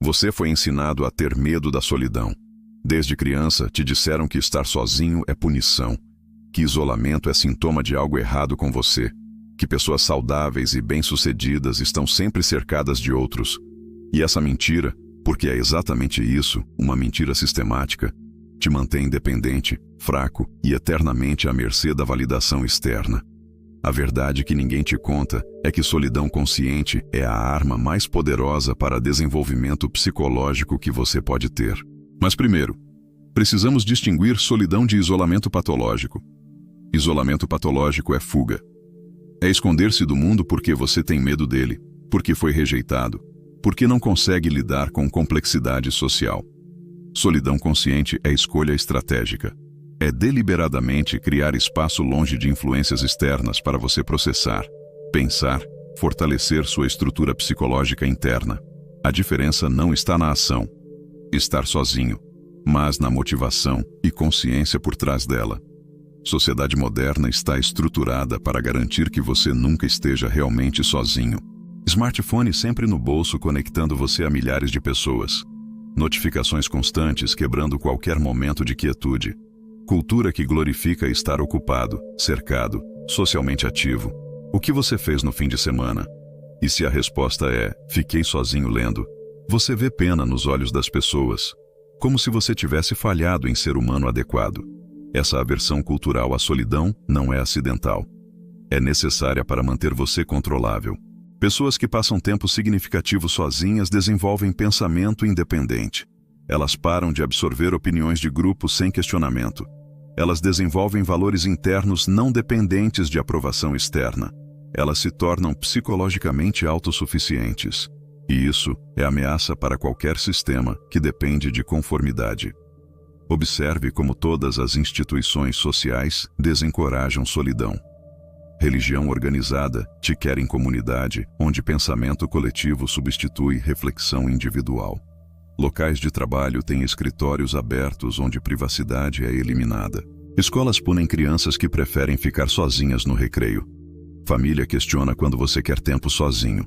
Você foi ensinado a ter medo da solidão. Desde criança, te disseram que estar sozinho é punição, que isolamento é sintoma de algo errado com você, que pessoas saudáveis e bem-sucedidas estão sempre cercadas de outros. E essa mentira, porque é exatamente isso, uma mentira sistemática, te mantém dependente, fraco e eternamente à mercê da validação externa. A verdade que ninguém te conta é que solidão consciente é a arma mais poderosa para desenvolvimento psicológico que você pode ter. Mas primeiro, precisamos distinguir solidão de isolamento patológico. Isolamento patológico é fuga. É esconder-se do mundo porque você tem medo dele, porque foi rejeitado, porque não consegue lidar com complexidade social. Solidão consciente é escolha estratégica. É deliberadamente criar espaço longe de influências externas para você processar, pensar, fortalecer sua estrutura psicológica interna. A diferença não está na ação, estar sozinho, mas na motivação e consciência por trás dela. Sociedade moderna está estruturada para garantir que você nunca esteja realmente sozinho. Smartphone sempre no bolso conectando você a milhares de pessoas. Notificações constantes quebrando qualquer momento de quietude. Cultura que glorifica estar ocupado, cercado, socialmente ativo. O que você fez no fim de semana? E se a resposta é, fiquei sozinho lendo, você vê pena nos olhos das pessoas, como se você tivesse falhado em ser humano adequado. Essa aversão cultural à solidão não é acidental. É necessária para manter você controlável. Pessoas que passam tempo significativo sozinhas desenvolvem pensamento independente. Elas param de absorver opiniões de grupo sem questionamento. Elas desenvolvem valores internos não dependentes de aprovação externa. Elas se tornam psicologicamente autossuficientes. E isso é ameaça para qualquer sistema que depende de conformidade. Observe como todas as instituições sociais desencorajam solidão. Religião organizada te quer em comunidade, onde pensamento coletivo substitui reflexão individual. Locais de trabalho têm escritórios abertos onde privacidade é eliminada. Escolas punem crianças que preferem ficar sozinhas no recreio. Família questiona quando você quer tempo sozinho.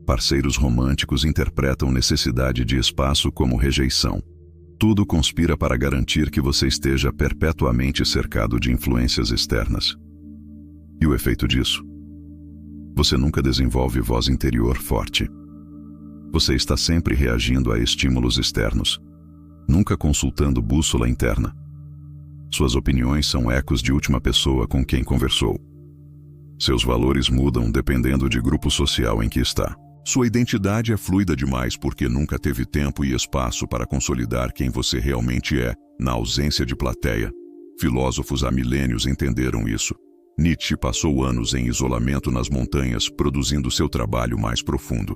Parceiros românticos interpretam necessidade de espaço como rejeição. Tudo conspira para garantir que você esteja perpetuamente cercado de influências externas. E o efeito disso? Você nunca desenvolve voz interior forte. Você está sempre reagindo a estímulos externos, nunca consultando bússola interna. Suas opiniões são ecos de última pessoa com quem conversou. Seus valores mudam dependendo de grupo social em que está. Sua identidade é fluida demais porque nunca teve tempo e espaço para consolidar quem você realmente é, na ausência de plateia. Filósofos há milênios entenderam isso. Nietzsche passou anos em isolamento nas montanhas, produzindo seu trabalho mais profundo.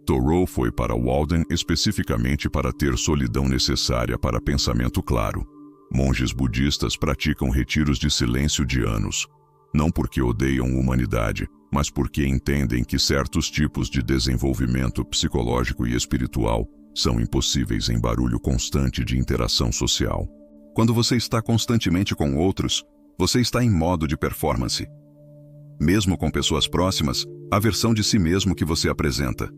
Thoreau foi para Walden especificamente para ter solidão necessária para pensamento claro. Monges budistas praticam retiros de silêncio de anos, não porque odeiam humanidade, mas porque entendem que certos tipos de desenvolvimento psicológico e espiritual são impossíveis em barulho constante de interação social. Quando você está constantemente com outros, você está em modo de performance. Mesmo com pessoas próximas, a versão de si mesmo que você apresenta.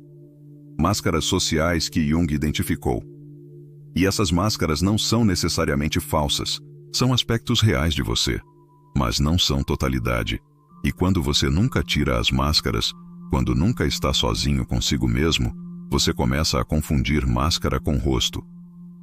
Máscaras sociais que Jung identificou. E essas máscaras não são necessariamente falsas, são aspectos reais de você, mas não são totalidade. E quando você nunca tira as máscaras, quando nunca está sozinho consigo mesmo, você começa a confundir máscara com rosto.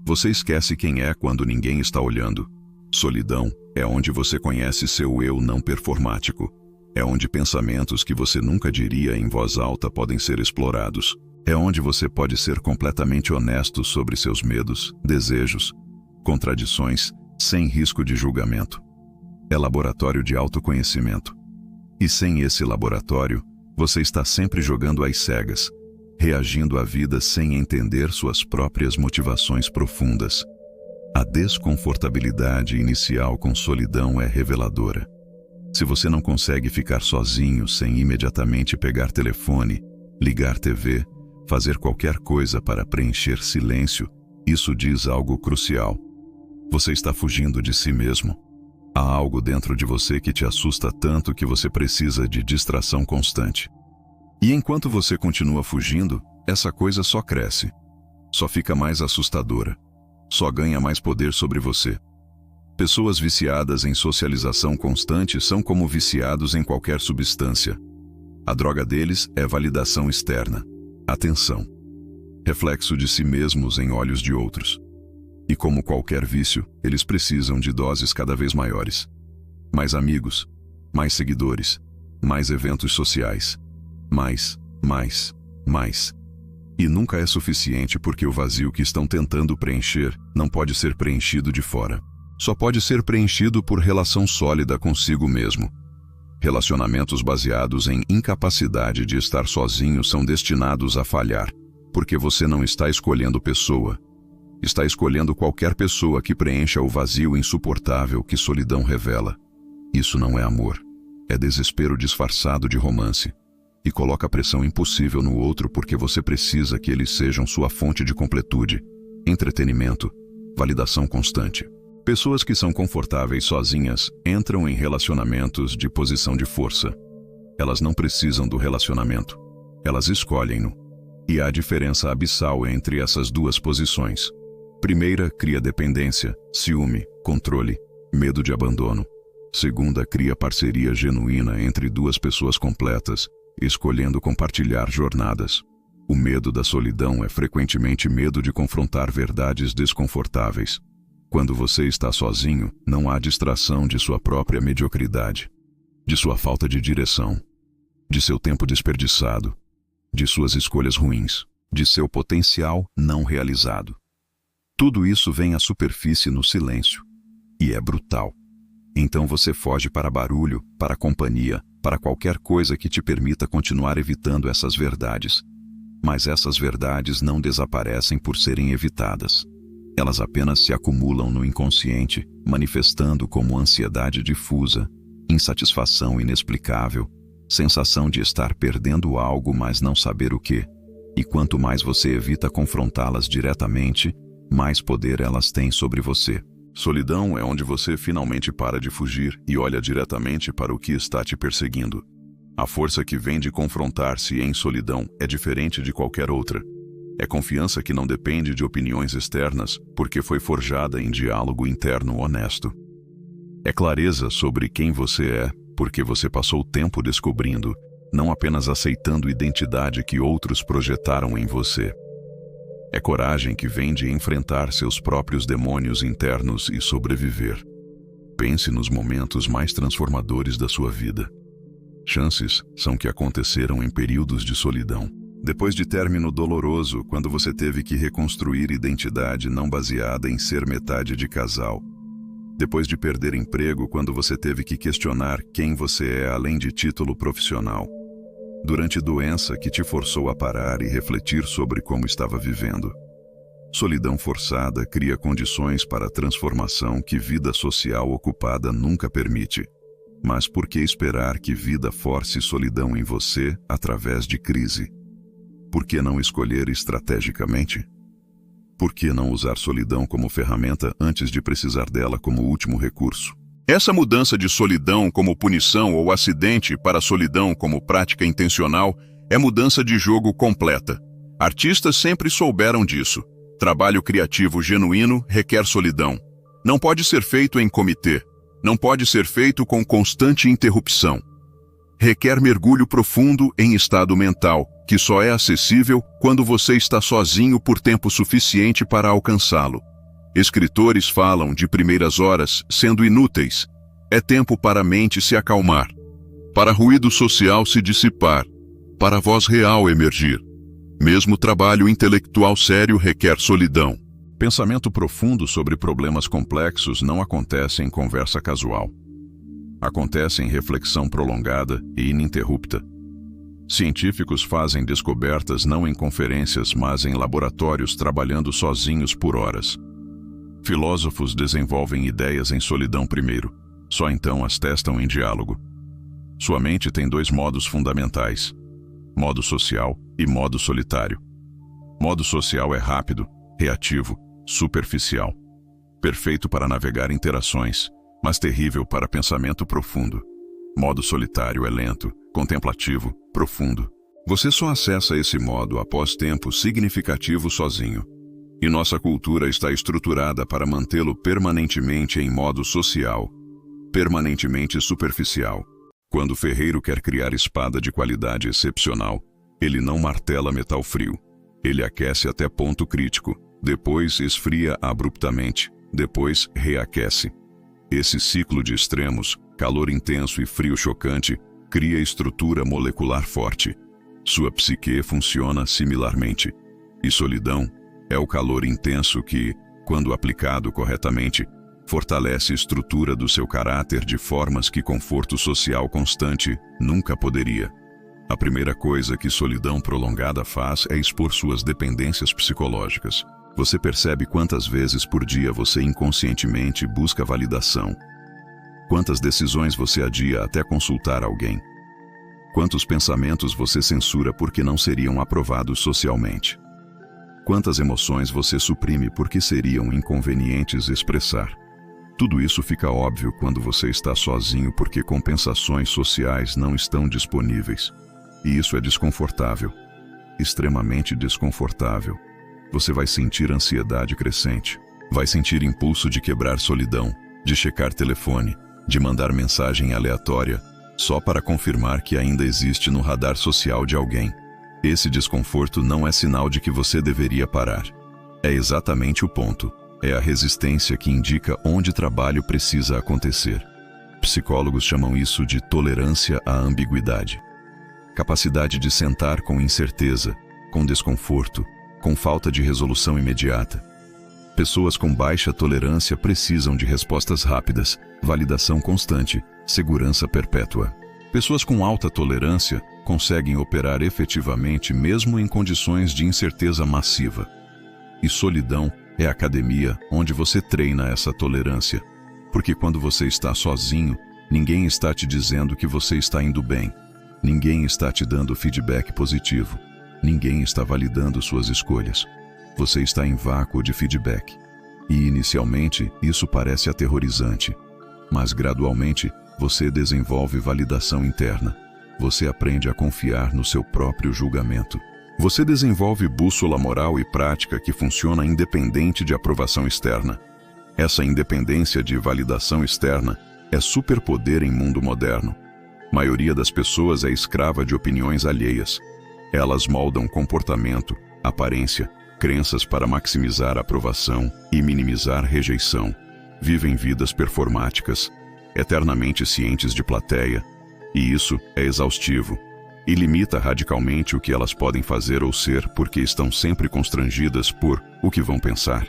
Você esquece quem é quando ninguém está olhando. Solidão é onde você conhece seu eu não performático. É onde pensamentos que você nunca diria em voz alta podem ser explorados. É onde você pode ser completamente honesto sobre seus medos, desejos, contradições, sem risco de julgamento. É laboratório de autoconhecimento. E sem esse laboratório, você está sempre jogando às cegas, reagindo à vida sem entender suas próprias motivações profundas. A desconfortabilidade inicial com solidão é reveladora. Se você não consegue ficar sozinho sem imediatamente pegar telefone, ligar TV, fazer qualquer coisa para preencher silêncio, isso diz algo crucial. Você está fugindo de si mesmo. Há algo dentro de você que te assusta tanto que você precisa de distração constante. E enquanto você continua fugindo, essa coisa só cresce. só fica mais assustadora. Só ganha mais poder sobre você. Pessoas viciadas em socialização constante são como viciados em qualquer substância. A droga deles é validação externa, atenção, reflexo de si mesmos em olhos de outros. E como qualquer vício, eles precisam de doses cada vez maiores. Mais amigos, mais seguidores, mais eventos sociais. Mais. E nunca é suficiente porque o vazio que estão tentando preencher não pode ser preenchido de fora. Só pode ser preenchido por relação sólida consigo mesmo. Relacionamentos baseados em incapacidade de estar sozinho são destinados a falhar, porque você não está escolhendo pessoa. Está escolhendo qualquer pessoa que preencha o vazio insuportável que solidão revela. Isso não é amor. É desespero disfarçado de romance. E coloca pressão impossível no outro porque você precisa que eles sejam sua fonte de completude, entretenimento, validação constante. Pessoas que são confortáveis sozinhas entram em relacionamentos de posição de força. Elas não precisam do relacionamento. Elas escolhem-no. E há diferença abissal entre essas duas posições. Primeira cria dependência, ciúme, controle, medo de abandono. Segunda cria parceria genuína entre duas pessoas completas, escolhendo compartilhar jornadas. O medo da solidão é frequentemente medo de confrontar verdades desconfortáveis. Quando você está sozinho, não há distração de sua própria mediocridade, de sua falta de direção, de seu tempo desperdiçado, de suas escolhas ruins, de seu potencial não realizado. Tudo isso vem à superfície no silêncio, e é brutal. Então você foge para barulho, para companhia, para qualquer coisa que te permita continuar evitando essas verdades. Mas essas verdades não desaparecem por serem evitadas. Elas apenas se acumulam no inconsciente, manifestando como ansiedade difusa, insatisfação inexplicável, sensação de estar perdendo algo mas não saber o que. E quanto mais você evita confrontá-las diretamente, mais poder elas têm sobre você. Solidão é onde você finalmente para de fugir e olha diretamente para o que está te perseguindo. A força que vem de confrontar-se em solidão é diferente de qualquer outra. É confiança que não depende de opiniões externas, porque foi forjada em diálogo interno honesto. É clareza sobre quem você é, porque você passou tempo descobrindo, não apenas aceitando identidade que outros projetaram em você. É coragem que vem de enfrentar seus próprios demônios internos e sobreviver. Pense nos momentos mais transformadores da sua vida. Chances são que aconteceram em períodos de solidão. Depois de término doloroso, quando você teve que reconstruir identidade não baseada em ser metade de casal. Depois de perder emprego, quando você teve que questionar quem você é além de título profissional. Durante doença que te forçou a parar e refletir sobre como estava vivendo. Solidão forçada cria condições para a transformação que vida social ocupada nunca permite. Mas por que esperar que vida force solidão em você através de crise? Por que não escolher estrategicamente? Por que não usar solidão como ferramenta antes de precisar dela como último recurso? Essa mudança de solidão como punição ou acidente para solidão como prática intencional é mudança de jogo completa. Artistas sempre souberam disso. Trabalho criativo genuíno requer solidão. Não pode ser feito em comitê. Não pode ser feito com constante interrupção. Requer mergulho profundo em estado mental, que só é acessível quando você está sozinho por tempo suficiente para alcançá-lo. Escritores falam de primeiras horas sendo inúteis. É tempo para a mente se acalmar, para ruído social se dissipar, para a voz real emergir. Mesmo trabalho intelectual sério requer solidão. Pensamento profundo sobre problemas complexos não acontece em conversa casual. Acontece em reflexão prolongada e ininterrupta. Científicos fazem descobertas não em conferências, mas em laboratórios trabalhando sozinhos por horas. Filósofos desenvolvem ideias em solidão primeiro, só então as testam em diálogo. Sua mente tem dois modos fundamentais: modo social e modo solitário. Modo social é rápido, reativo, superficial. Perfeito para navegar interações, mas terrível para pensamento profundo. Modo solitário é lento, contemplativo, profundo. Você só acessa esse modo após tempo significativo sozinho. E nossa cultura está estruturada para mantê-lo permanentemente em modo social, permanentemente superficial. Quando o ferreiro quer criar espada de qualidade excepcional, ele não martela metal frio. Ele aquece até ponto crítico, depois esfria abruptamente, depois reaquece. Esse ciclo de extremos, calor intenso e frio chocante, cria estrutura molecular forte. Sua psique funciona similarmente. E solidão é o calor intenso que, quando aplicado corretamente, fortalece a estrutura do seu caráter de formas que conforto social constante nunca poderia. A primeira coisa que solidão prolongada faz é expor suas dependências psicológicas. Você percebe quantas vezes por dia você inconscientemente busca validação. Quantas decisões você adia até consultar alguém. Quantos pensamentos você censura porque não seriam aprovados socialmente. Quantas emoções você suprime porque seriam inconvenientes expressar. Tudo isso fica óbvio quando você está sozinho porque compensações sociais não estão disponíveis. E isso é desconfortável. Extremamente desconfortável. Você vai sentir ansiedade crescente. Vai sentir impulso de quebrar solidão, de checar telefone, de mandar mensagem aleatória, só para confirmar que ainda existe no radar social de alguém. Esse desconforto não é sinal de que você deveria parar. É exatamente o ponto. É a resistência que indica onde trabalho precisa acontecer. Psicólogos chamam isso de tolerância à ambiguidade. Capacidade de sentar com incerteza, com desconforto, com falta de resolução imediata. Pessoas com baixa tolerância precisam de respostas rápidas, validação constante, segurança perpétua. Pessoas com alta tolerância conseguem operar efetivamente mesmo em condições de incerteza massiva. E solidão é a academia onde você treina essa tolerância. Porque quando você está sozinho, ninguém está te dizendo que você está indo bem. Ninguém está te dando feedback positivo. Ninguém está validando suas escolhas. Você está em vácuo de feedback. E inicialmente isso parece aterrorizante. Mas gradualmente você desenvolve validação interna. Você aprende a confiar no seu próprio julgamento. Você desenvolve bússola moral e prática que funciona independente de aprovação externa. Essa independência de validação externa é superpoder em mundo moderno. A maioria das pessoas é escrava de opiniões alheias. Elas moldam comportamento, aparência, crenças para maximizar aprovação e minimizar rejeição. Vivem vidas performáticas, eternamente cientes de plateia, e isso é exaustivo. E limita radicalmente o que elas podem fazer ou ser porque estão sempre constrangidas por o que vão pensar.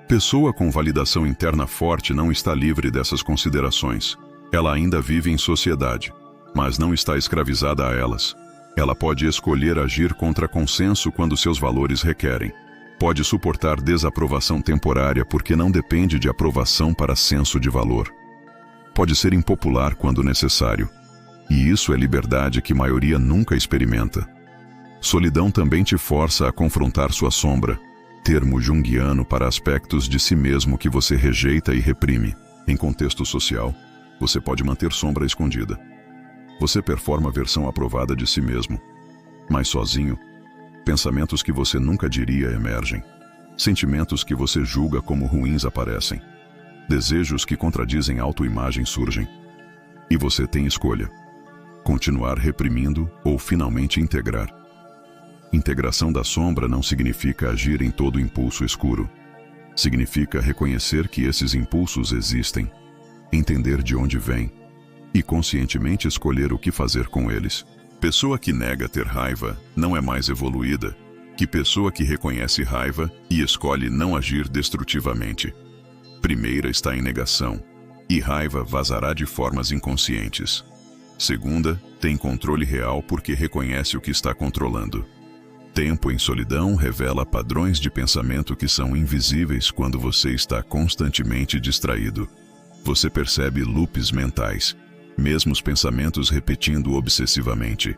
Pessoa com validação interna forte não está livre dessas considerações. Ela ainda vive em sociedade, mas não está escravizada a elas. Ela pode escolher agir contra consenso quando seus valores requerem. Pode suportar desaprovação temporária porque não depende de aprovação para senso de valor. Pode ser impopular quando necessário. E isso é liberdade que a maioria nunca experimenta. Solidão também te força a confrontar sua sombra, termo junguiano para aspectos de si mesmo que você rejeita e reprime. Em contexto social, você pode manter sombra escondida. Você performa a versão aprovada de si mesmo. Mas sozinho, pensamentos que você nunca diria emergem. Sentimentos que você julga como ruins aparecem. Desejos que contradizem autoimagem surgem. E você tem escolha. Continuar reprimindo ou finalmente integrar. Integração da sombra não significa agir em todo impulso escuro. Significa reconhecer que esses impulsos existem, entender de onde vêm e conscientemente escolher o que fazer com eles. Pessoa que nega ter raiva não é mais evoluída que pessoa que reconhece raiva e escolhe não agir destrutivamente. Primeira está em negação, e raiva vazará de formas inconscientes. Segunda, tem controle real porque reconhece o que está controlando. Tempo em solidão revela padrões de pensamento que são invisíveis quando você está constantemente distraído. Você percebe loops mentais, mesmos pensamentos repetindo obsessivamente.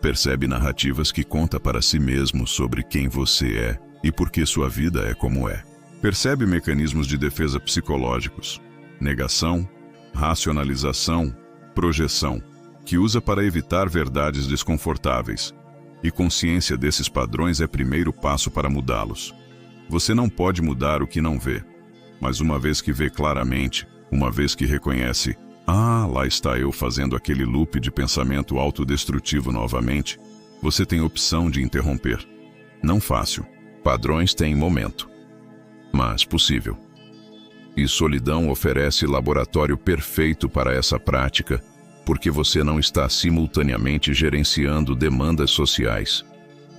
Percebe narrativas que conta para si mesmo sobre quem você é e por que sua vida é como é. Percebe mecanismos de defesa psicológicos, negação, racionalização, projeção, que usa para evitar verdades desconfortáveis. E consciência desses padrões é primeiro passo para mudá-los. Você não pode mudar o que não vê. Mas uma vez que vê claramente, uma vez que reconhece, lá está eu fazendo aquele loop de pensamento autodestrutivo novamente, você tem opção de interromper. Não fácil. Padrões têm momento. Mas possível. E solidão oferece laboratório perfeito para essa prática, porque você não está simultaneamente gerenciando demandas sociais.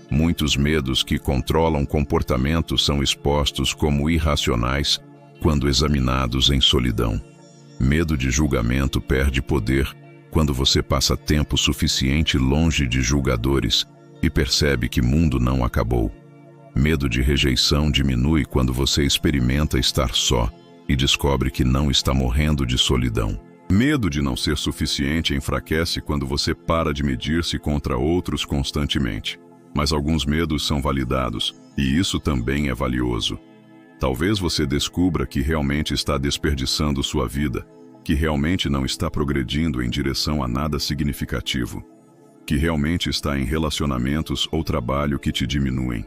Muitos medos que controlam comportamento são expostos como irracionais quando examinados em solidão. Medo de julgamento perde poder quando você passa tempo suficiente longe de julgadores e percebe que o mundo não acabou. Medo de rejeição diminui quando você experimenta estar só e descobre que não está morrendo de solidão. Medo de não ser suficiente enfraquece quando você para de medir-se contra outros constantemente. Mas alguns medos são validados, e isso também é valioso. Talvez você descubra que realmente está desperdiçando sua vida, que realmente não está progredindo em direção a nada significativo, que realmente está em relacionamentos ou trabalho que te diminuem.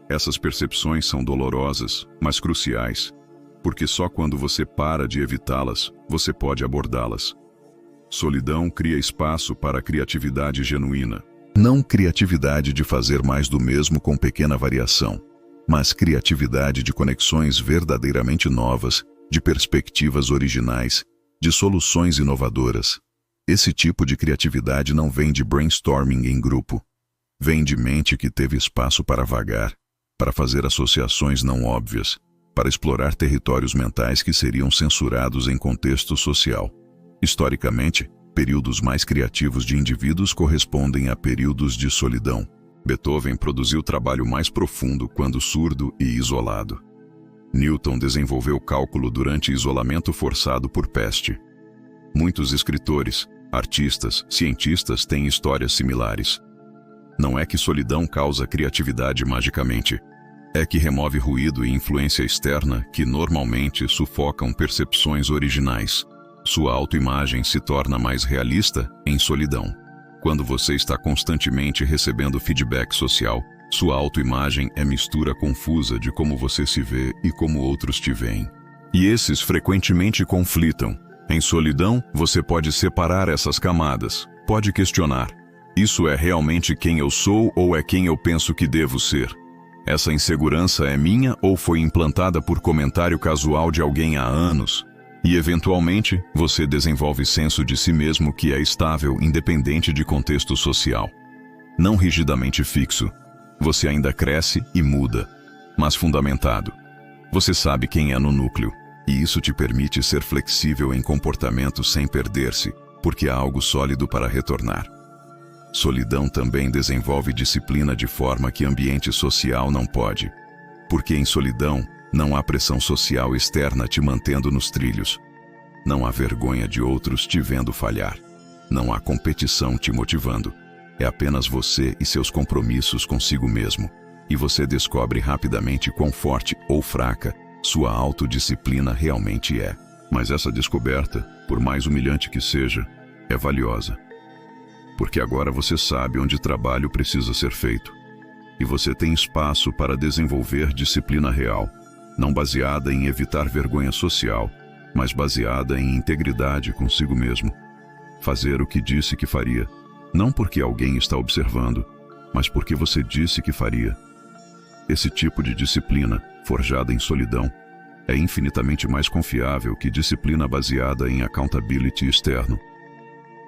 Essas percepções são dolorosas, mas cruciais, porque só quando você para de evitá-las, você pode abordá-las. Solidão cria espaço para a criatividade genuína. Não criatividade de fazer mais do mesmo com pequena variação, mas criatividade de conexões verdadeiramente novas, de perspectivas originais, de soluções inovadoras. Esse tipo de criatividade não vem de brainstorming em grupo. Vem de mente que teve espaço para vagar, para fazer associações não óbvias, para explorar territórios mentais que seriam censurados em contexto social. Historicamente, períodos mais criativos de indivíduos correspondem a períodos de solidão. Beethoven produziu trabalho mais profundo quando surdo e isolado. Newton desenvolveu cálculo durante isolamento forçado por peste. Muitos escritores, artistas, cientistas têm histórias similares. Não é que solidão causa criatividade magicamente. É que remove ruído e influência externa que normalmente sufocam percepções originais. Sua autoimagem se torna mais realista em solidão. Quando você está constantemente recebendo feedback social, sua autoimagem é mistura confusa de como você se vê e como outros te veem. E esses frequentemente conflitam. Em solidão, você pode separar essas camadas, pode questionar: isso é realmente quem eu sou ou é quem eu penso que devo ser? Essa insegurança é minha ou foi implantada por comentário casual de alguém há anos? E, eventualmente, você desenvolve senso de si mesmo que é estável, independente de contexto social. Não rigidamente fixo. Você ainda cresce e muda, mas fundamentado. Você sabe quem é no núcleo, e isso te permite ser flexível em comportamento sem perder-se, porque há algo sólido para retornar. Solidão também desenvolve disciplina de forma que ambiente social não pode. Porque em solidão, não há pressão social externa te mantendo nos trilhos. Não há vergonha de outros te vendo falhar. Não há competição te motivando. É apenas você e seus compromissos consigo mesmo. E você descobre rapidamente quão forte ou fraca sua autodisciplina realmente é. Mas essa descoberta, por mais humilhante que seja, é valiosa. Porque agora você sabe onde trabalho precisa ser feito. E você tem espaço para desenvolver disciplina real. Não baseada em evitar vergonha social, mas baseada em integridade consigo mesmo. Fazer o que disse que faria, não porque alguém está observando, mas porque você disse que faria. Esse tipo de disciplina, forjada em solidão, é infinitamente mais confiável que disciplina baseada em accountability externo.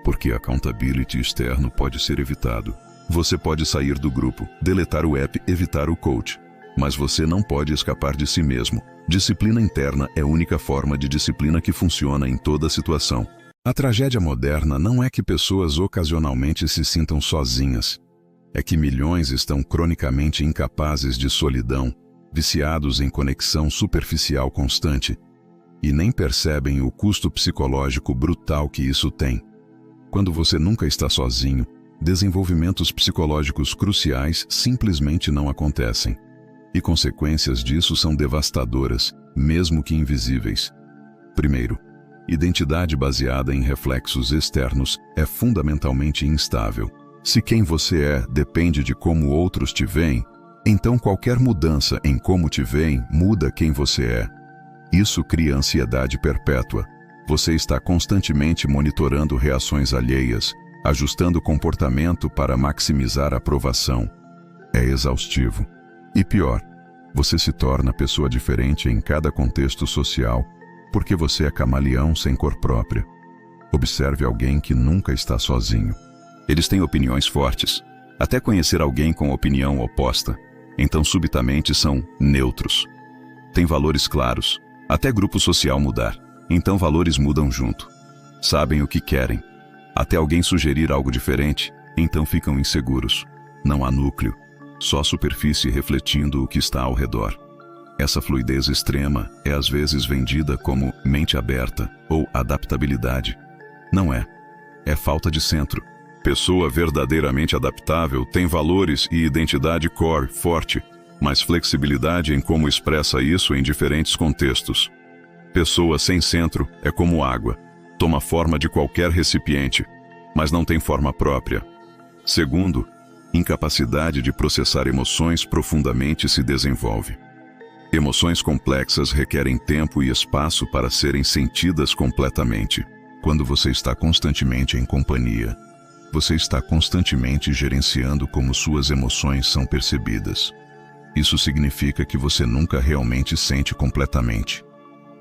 Porque accountability externo pode ser evitado. Você pode sair do grupo, deletar o app, evitar o coach. Mas você não pode escapar de si mesmo. Disciplina interna é a única forma de disciplina que funciona em toda situação. A tragédia moderna não é que pessoas ocasionalmente se sintam sozinhas. É que milhões estão cronicamente incapazes de solidão, viciados em conexão superficial constante, e nem percebem o custo psicológico brutal que isso tem. Quando você nunca está sozinho, desenvolvimentos psicológicos cruciais simplesmente não acontecem. E consequências disso são devastadoras, mesmo que invisíveis. Primeiro, identidade baseada em reflexos externos é fundamentalmente instável. Se quem você é depende de como outros te veem, Então qualquer mudança em como te veem muda quem você é. Isso cria ansiedade perpétua. Você está constantemente monitorando reações alheias, ajustando o comportamento para maximizar a aprovação. É exaustivo. E pior, você se torna pessoa diferente em cada contexto social, porque você é camaleão sem cor própria. Observe alguém que nunca está sozinho. Eles têm opiniões fortes, até conhecer alguém com opinião oposta. Então subitamente são neutros. Têm valores claros, até grupo social mudar. Então valores mudam junto. Sabem o que querem. Até alguém sugerir algo diferente, então ficam inseguros. Não há núcleo, só superfície refletindo o que está ao redor. Essa fluidez extrema é às vezes vendida como mente aberta ou adaptabilidade. Não é. É falta de centro. Pessoa verdadeiramente adaptável tem valores e identidade core forte, mas flexibilidade em como expressa isso em diferentes contextos. Pessoa sem centro é como água. Toma forma de qualquer recipiente, mas não tem forma própria. Segundo, incapacidade de processar emoções profundamente se desenvolve. Emoções complexas requerem tempo e espaço para serem sentidas completamente. Quando você está constantemente em companhia, você está constantemente gerenciando como suas emoções são percebidas. Isso significa que você nunca realmente sente completamente.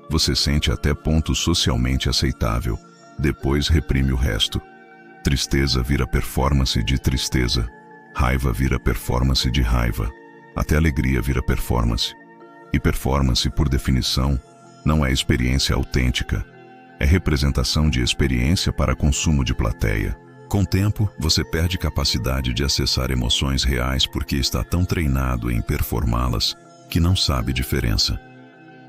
Você sente até ponto socialmente aceitável, depois reprime o resto. Tristeza vira performance de tristeza. Raiva vira performance de raiva. Até alegria vira performance. E performance, por definição, não é experiência autêntica. É representação de experiência para consumo de plateia. Com o tempo, você perde capacidade de acessar emoções reais porque está tão treinado em performá-las que não sabe diferença.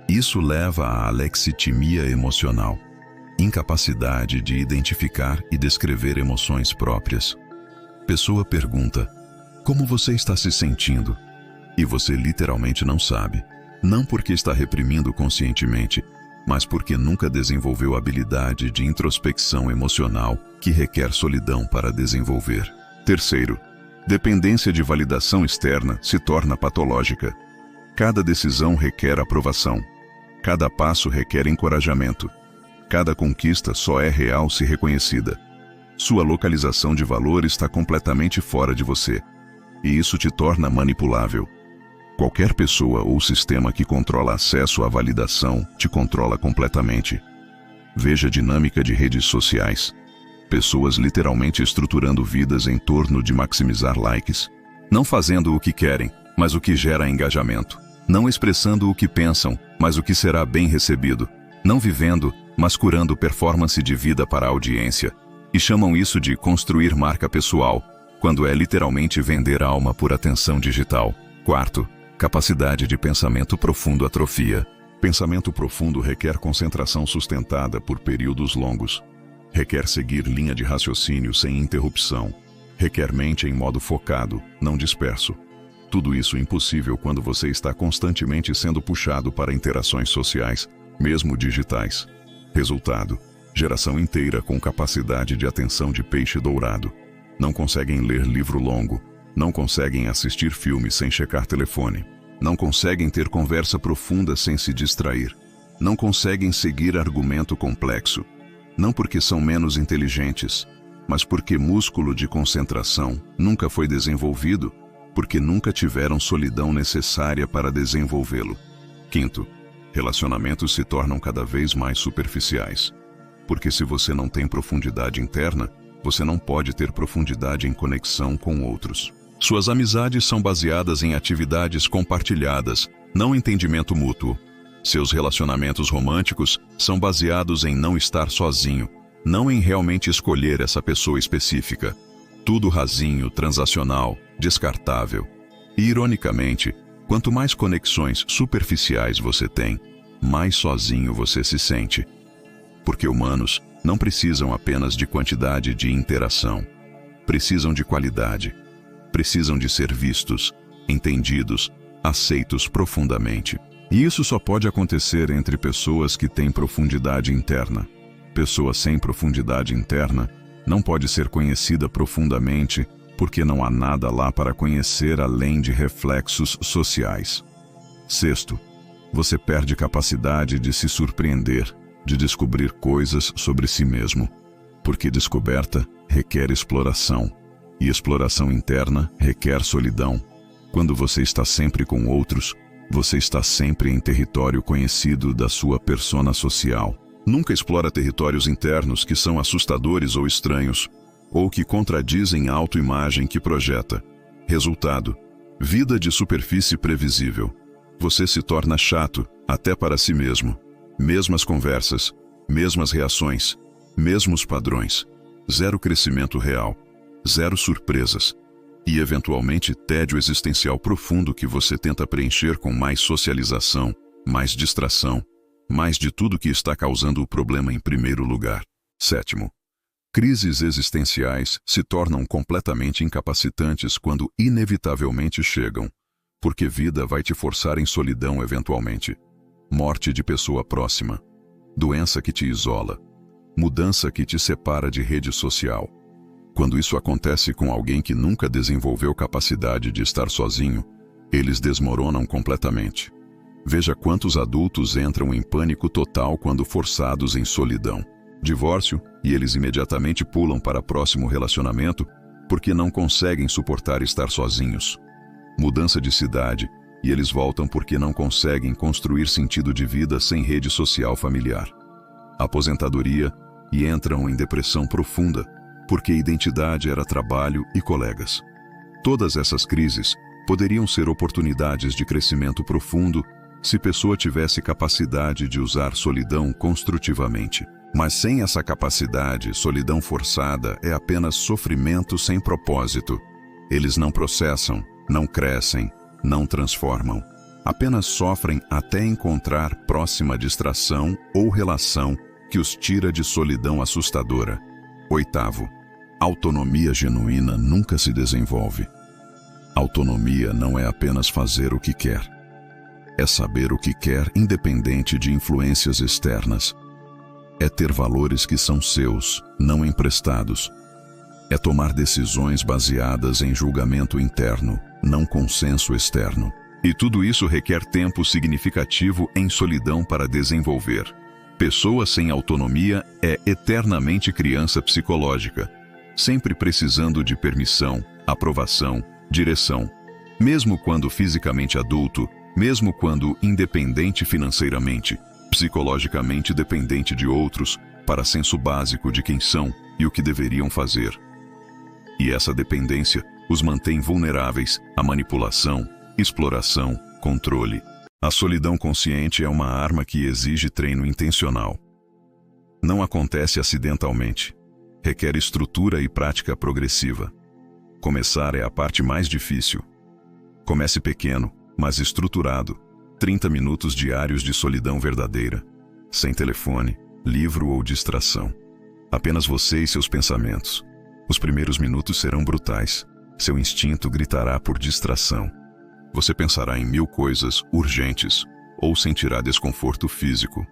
Isso leva à alexitimia emocional, incapacidade de identificar e descrever emoções próprias. Pessoa pergunta: como você está se sentindo? E você literalmente não sabe. Não porque está reprimindo conscientemente, mas porque nunca desenvolveu a habilidade de introspecção emocional que requer solidão para desenvolver. Terceiro, dependência de validação externa se torna patológica. Cada decisão requer aprovação. Cada passo requer encorajamento. Cada conquista só é real se reconhecida. Sua localização de valor está completamente fora de você. E isso te torna manipulável. Qualquer pessoa ou sistema que controla acesso à validação te controla completamente. Veja a dinâmica de redes sociais. Pessoas literalmente estruturando vidas em torno de maximizar likes. Não fazendo o que querem, mas o que gera engajamento. Não expressando o que pensam, mas o que será bem recebido. Não vivendo, mas curando performance de vida para a audiência. E chamam isso de construir marca pessoal, quando é literalmente vender alma por atenção digital. Quarto, capacidade de pensamento profundo atrofia. Pensamento profundo requer concentração sustentada por períodos longos. Requer seguir linha de raciocínio sem interrupção. Requer mente em modo focado, não disperso. Tudo isso impossível quando você está constantemente sendo puxado para interações sociais, mesmo digitais. Resultado: geração inteira com capacidade de atenção de peixe dourado. Não conseguem ler livro longo, não conseguem assistir filme sem checar telefone, não conseguem ter conversa profunda sem se distrair, não conseguem seguir argumento complexo, não porque são menos inteligentes, mas porque músculo de concentração nunca foi desenvolvido, porque nunca tiveram solidão necessária para desenvolvê-lo. Quinto, relacionamentos se tornam cada vez mais superficiais. Porque se você não tem profundidade interna, você não pode ter profundidade em conexão com outros. Suas amizades são baseadas em atividades compartilhadas, não entendimento mútuo. Seus relacionamentos românticos são baseados em não estar sozinho, não em realmente escolher essa pessoa específica. Tudo rasinho, transacional, descartável. E, ironicamente, quanto mais conexões superficiais você tem, mais sozinho você se sente. Porque humanos não precisam apenas de quantidade de interação. Precisam de qualidade. Precisam de ser vistos, entendidos, aceitos profundamente. E isso só pode acontecer entre pessoas que têm profundidade interna. Pessoa sem profundidade interna não pode ser conhecida profundamente porque não há nada lá para conhecer além de reflexos sociais. Sexto, você perde capacidade de se surpreender, de descobrir coisas sobre si mesmo, porque descoberta requer exploração, e exploração interna requer solidão. Quando você está sempre com outros, você está sempre em território conhecido da sua persona social. Nunca explora territórios internos que são assustadores ou estranhos, ou que contradizem a autoimagem que projeta. Resultado: vida de superfície previsível. Você se torna chato, até para si mesmo. Mesmas conversas, mesmas reações, mesmos padrões. Zero crescimento real, zero surpresas. E, eventualmente, tédio existencial profundo que você tenta preencher com mais socialização, mais distração, mais de tudo que está causando o problema em primeiro lugar. Sétimo, crises existenciais se tornam completamente incapacitantes quando inevitavelmente chegam, porque vida vai te forçar em solidão eventualmente. Morte de pessoa próxima, doença que te isola, mudança que te separa de rede social. Quando isso acontece com alguém que nunca desenvolveu capacidade de estar sozinho, eles desmoronam completamente. Veja quantos adultos entram em pânico total quando forçados em solidão. Divórcio, e eles imediatamente pulam para próximo relacionamento porque não conseguem suportar estar sozinhos. Mudança de cidade, e eles voltam porque não conseguem construir sentido de vida sem rede social familiar. Aposentadoria, e entram em depressão profunda, porque identidade era trabalho e colegas. Todas essas crises poderiam ser oportunidades de crescimento profundo se a pessoa tivesse capacidade de usar solidão construtivamente. Mas sem essa capacidade, solidão forçada é apenas sofrimento sem propósito. Eles não processam, não crescem, não transformam. Apenas sofrem até encontrar próxima distração ou relação que os tira de solidão assustadora. Oitavo, autonomia genuína nunca se desenvolve. Autonomia não é apenas fazer o que quer. É saber o que quer independente de influências externas. É ter valores que são seus, não emprestados. É tomar decisões baseadas em julgamento interno, não consenso externo. E tudo isso requer tempo significativo em solidão para desenvolver. Pessoa sem autonomia é eternamente criança psicológica, sempre precisando de permissão, aprovação, direção. Mesmo quando fisicamente adulto, mesmo quando independente financeiramente, psicologicamente dependente de outros, para senso básico de quem são e o que deveriam fazer. E essa dependência os mantém vulneráveis à manipulação, exploração, controle. A solidão consciente é uma arma que exige treino intencional. Não acontece acidentalmente. Requer estrutura e prática progressiva. Começar é a parte mais difícil. Comece pequeno, mas estruturado. 30 minutos diários de solidão verdadeira. Sem telefone, livro ou distração. Apenas você e seus pensamentos. Os primeiros minutos serão brutais. Seu instinto gritará por distração. Você pensará em 1000 coisas urgentes ou sentirá desconforto físico.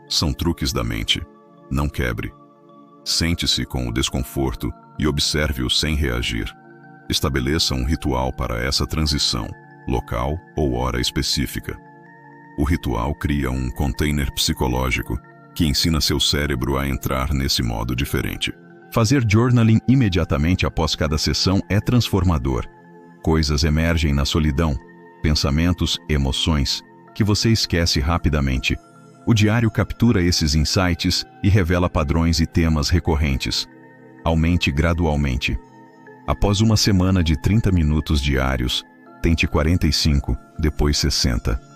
São truques da mente. Não quebre. Sente-se com o desconforto e observe-o sem reagir. Estabeleça um ritual para essa transição, local ou hora específica. O ritual cria um container psicológico que ensina seu cérebro a entrar nesse modo diferente. Fazer journaling imediatamente após cada sessão é transformador. Coisas emergem na solidão, pensamentos, emoções, que você esquece rapidamente. O diário captura esses insights e revela padrões e temas recorrentes. Aumente gradualmente. Após uma semana de 30 minutos diários, tente 45, depois 60.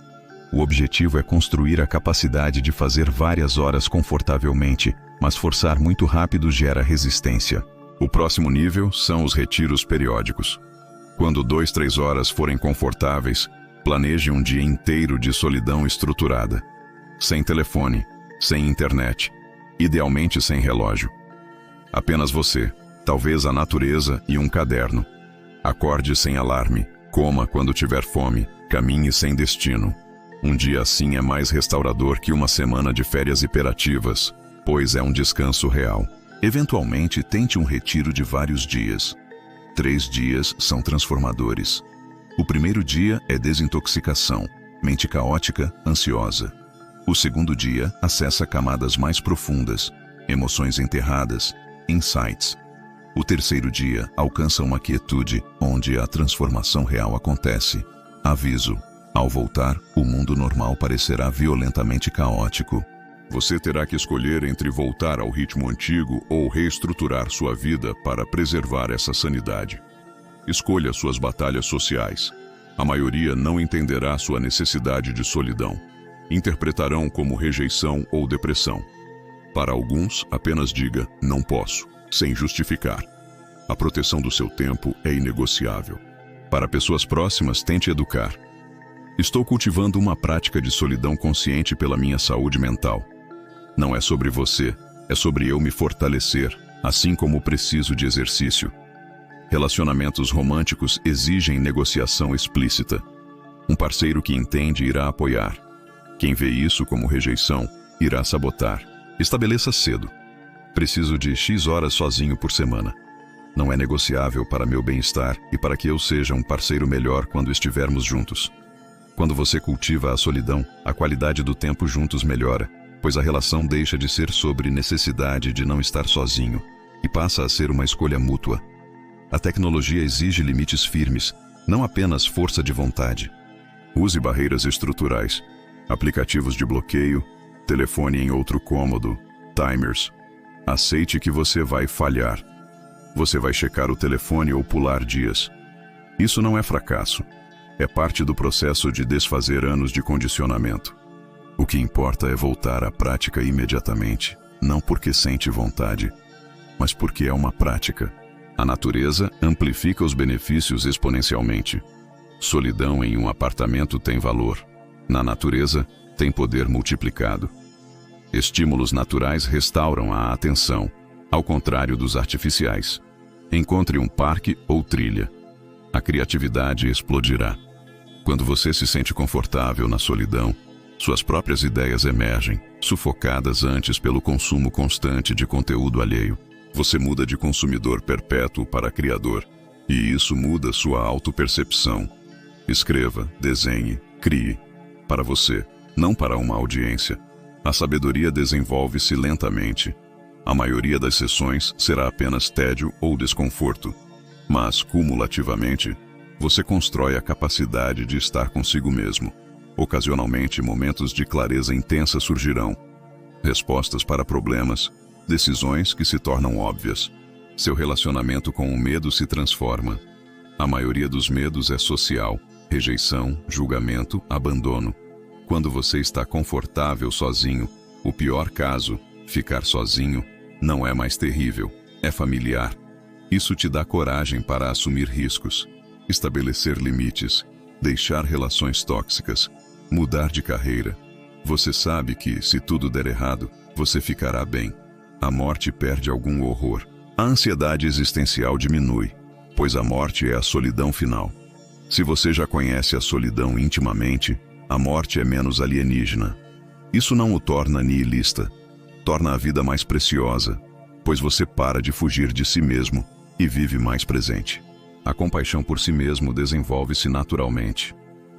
O objetivo é construir a capacidade de fazer várias horas confortavelmente, mas forçar muito rápido gera resistência. O próximo nível são os retiros periódicos. Quando 2-3 horas forem confortáveis, planeje um dia inteiro de solidão estruturada. Sem telefone, sem internet, idealmente sem relógio. Apenas você, talvez a natureza e um caderno. Acorde sem alarme, coma quando tiver fome, caminhe sem destino. Um dia assim é mais restaurador que uma semana de férias hiperativas, pois é um descanso real. Eventualmente, tente um retiro de vários dias. 3 dias são transformadores. O primeiro dia é desintoxicação, mente caótica, ansiosa. O segundo dia acessa camadas mais profundas, emoções enterradas, insights. O terceiro dia alcança uma quietude onde a transformação real acontece. Aviso: ao voltar, o mundo normal parecerá violentamente caótico. Você terá que escolher entre voltar ao ritmo antigo ou reestruturar sua vida para preservar essa sanidade. Escolha suas batalhas sociais. A maioria não entenderá sua necessidade de solidão. Interpretarão como rejeição ou depressão. Para alguns, apenas diga "não posso", sem justificar. A proteção do seu tempo é inegociável. Para pessoas próximas, tente educar. Estou cultivando uma prática de solidão consciente pela minha saúde mental. Não é sobre você, é sobre eu me fortalecer, assim como preciso de exercício. Relacionamentos românticos exigem negociação explícita. Um parceiro que entende irá apoiar. Quem vê isso como rejeição, irá sabotar. Estabeleça cedo. Preciso de X horas sozinho por semana. Não é negociável para meu bem-estar e para que eu seja um parceiro melhor quando estivermos juntos. Quando você cultiva a solidão, a qualidade do tempo juntos melhora, pois a relação deixa de ser sobre necessidade de não estar sozinho e passa a ser uma escolha mútua. A tecnologia exige limites firmes, não apenas força de vontade. Use barreiras estruturais, aplicativos de bloqueio, telefone em outro cômodo, timers. Aceite que você vai falhar. Você vai checar o telefone ou pular dias. Isso não é fracasso. É parte do processo de desfazer anos de condicionamento. O que importa é voltar à prática imediatamente, não porque sente vontade, mas porque é uma prática. A natureza amplifica os benefícios exponencialmente. Solidão em um apartamento tem valor. Na natureza, tem poder multiplicado. Estímulos naturais restauram a atenção, ao contrário dos artificiais. Encontre um parque ou trilha. A criatividade explodirá. Quando você se sente confortável na solidão, suas próprias ideias emergem, sufocadas antes pelo consumo constante de conteúdo alheio. Você muda de consumidor perpétuo para criador, e isso muda sua autopercepção. Escreva, desenhe, crie. Para você, não para uma audiência. A sabedoria desenvolve-se lentamente. A maioria das sessões será apenas tédio ou desconforto, mas, cumulativamente, você constrói a capacidade de estar consigo mesmo. Ocasionalmente, momentos de clareza intensa surgirão. Respostas para problemas, decisões que se tornam óbvias. Seu relacionamento com o medo se transforma. A maioria dos medos é social, rejeição, julgamento, abandono. Quando você está confortável sozinho, o pior caso, ficar sozinho, não é mais terrível, é familiar. Isso te dá coragem para assumir riscos, estabelecer limites, deixar relações tóxicas, mudar de carreira. Você sabe que, se tudo der errado, você ficará bem. A morte perde algum horror. A ansiedade existencial diminui, pois a morte é a solidão final. Se você já conhece a solidão intimamente, a morte é menos alienígena. Isso não o torna nihilista, torna a vida mais preciosa, pois você para de fugir de si mesmo e vive mais presente. A compaixão por si mesmo desenvolve-se naturalmente.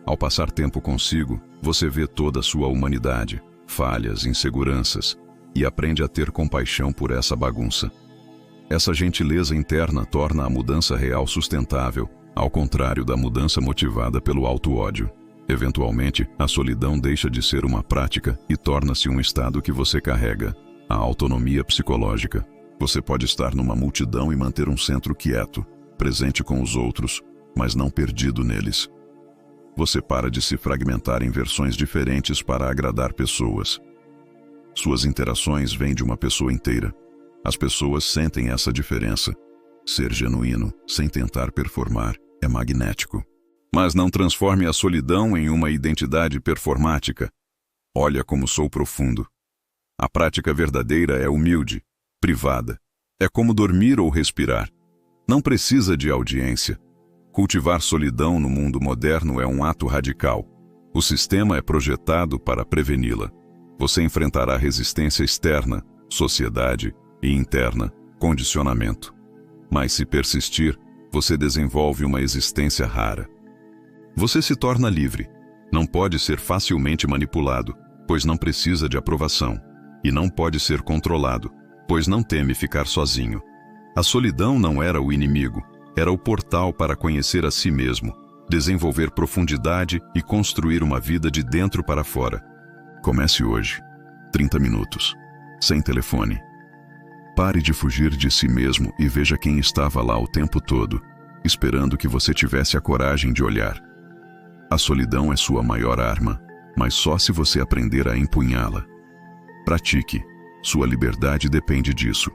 Ao passar tempo consigo, você vê toda a sua humanidade, falhas, inseguranças, e aprende a ter compaixão por essa bagunça. Essa gentileza interna torna a mudança real sustentável, ao contrário da mudança motivada pelo auto-ódio. Eventualmente, a solidão deixa de ser uma prática e torna-se um estado que você carrega. A autonomia psicológica. Você pode estar numa multidão e manter um centro quieto, presente com os outros, mas não perdido neles. Você para de se fragmentar em versões diferentes para agradar pessoas. Suas interações vêm de uma pessoa inteira. As pessoas sentem essa diferença. Ser genuíno, sem tentar performar, é magnético. Mas não transforme a solidão em uma identidade performática. Olha como sou profundo. A prática verdadeira é humilde, privada. É como dormir ou respirar. Não precisa de audiência. Cultivar solidão no mundo moderno é um ato radical. O sistema é projetado para preveni-la. Você enfrentará resistência externa, sociedade, e interna, condicionamento. Mas se persistir, você desenvolve uma existência rara. Você se torna livre. Não pode ser facilmente manipulado, pois não precisa de aprovação. E não pode ser controlado, pois não teme ficar sozinho. A solidão não era o inimigo, era o portal para conhecer a si mesmo, desenvolver profundidade e construir uma vida de dentro para fora. Comece hoje. 30 minutos. Sem telefone. Pare de fugir de si mesmo e veja quem estava lá o tempo todo, esperando que você tivesse a coragem de olhar. A solidão é sua maior arma, mas só se você aprender a empunhá-la. Pratique. Sua liberdade depende disso.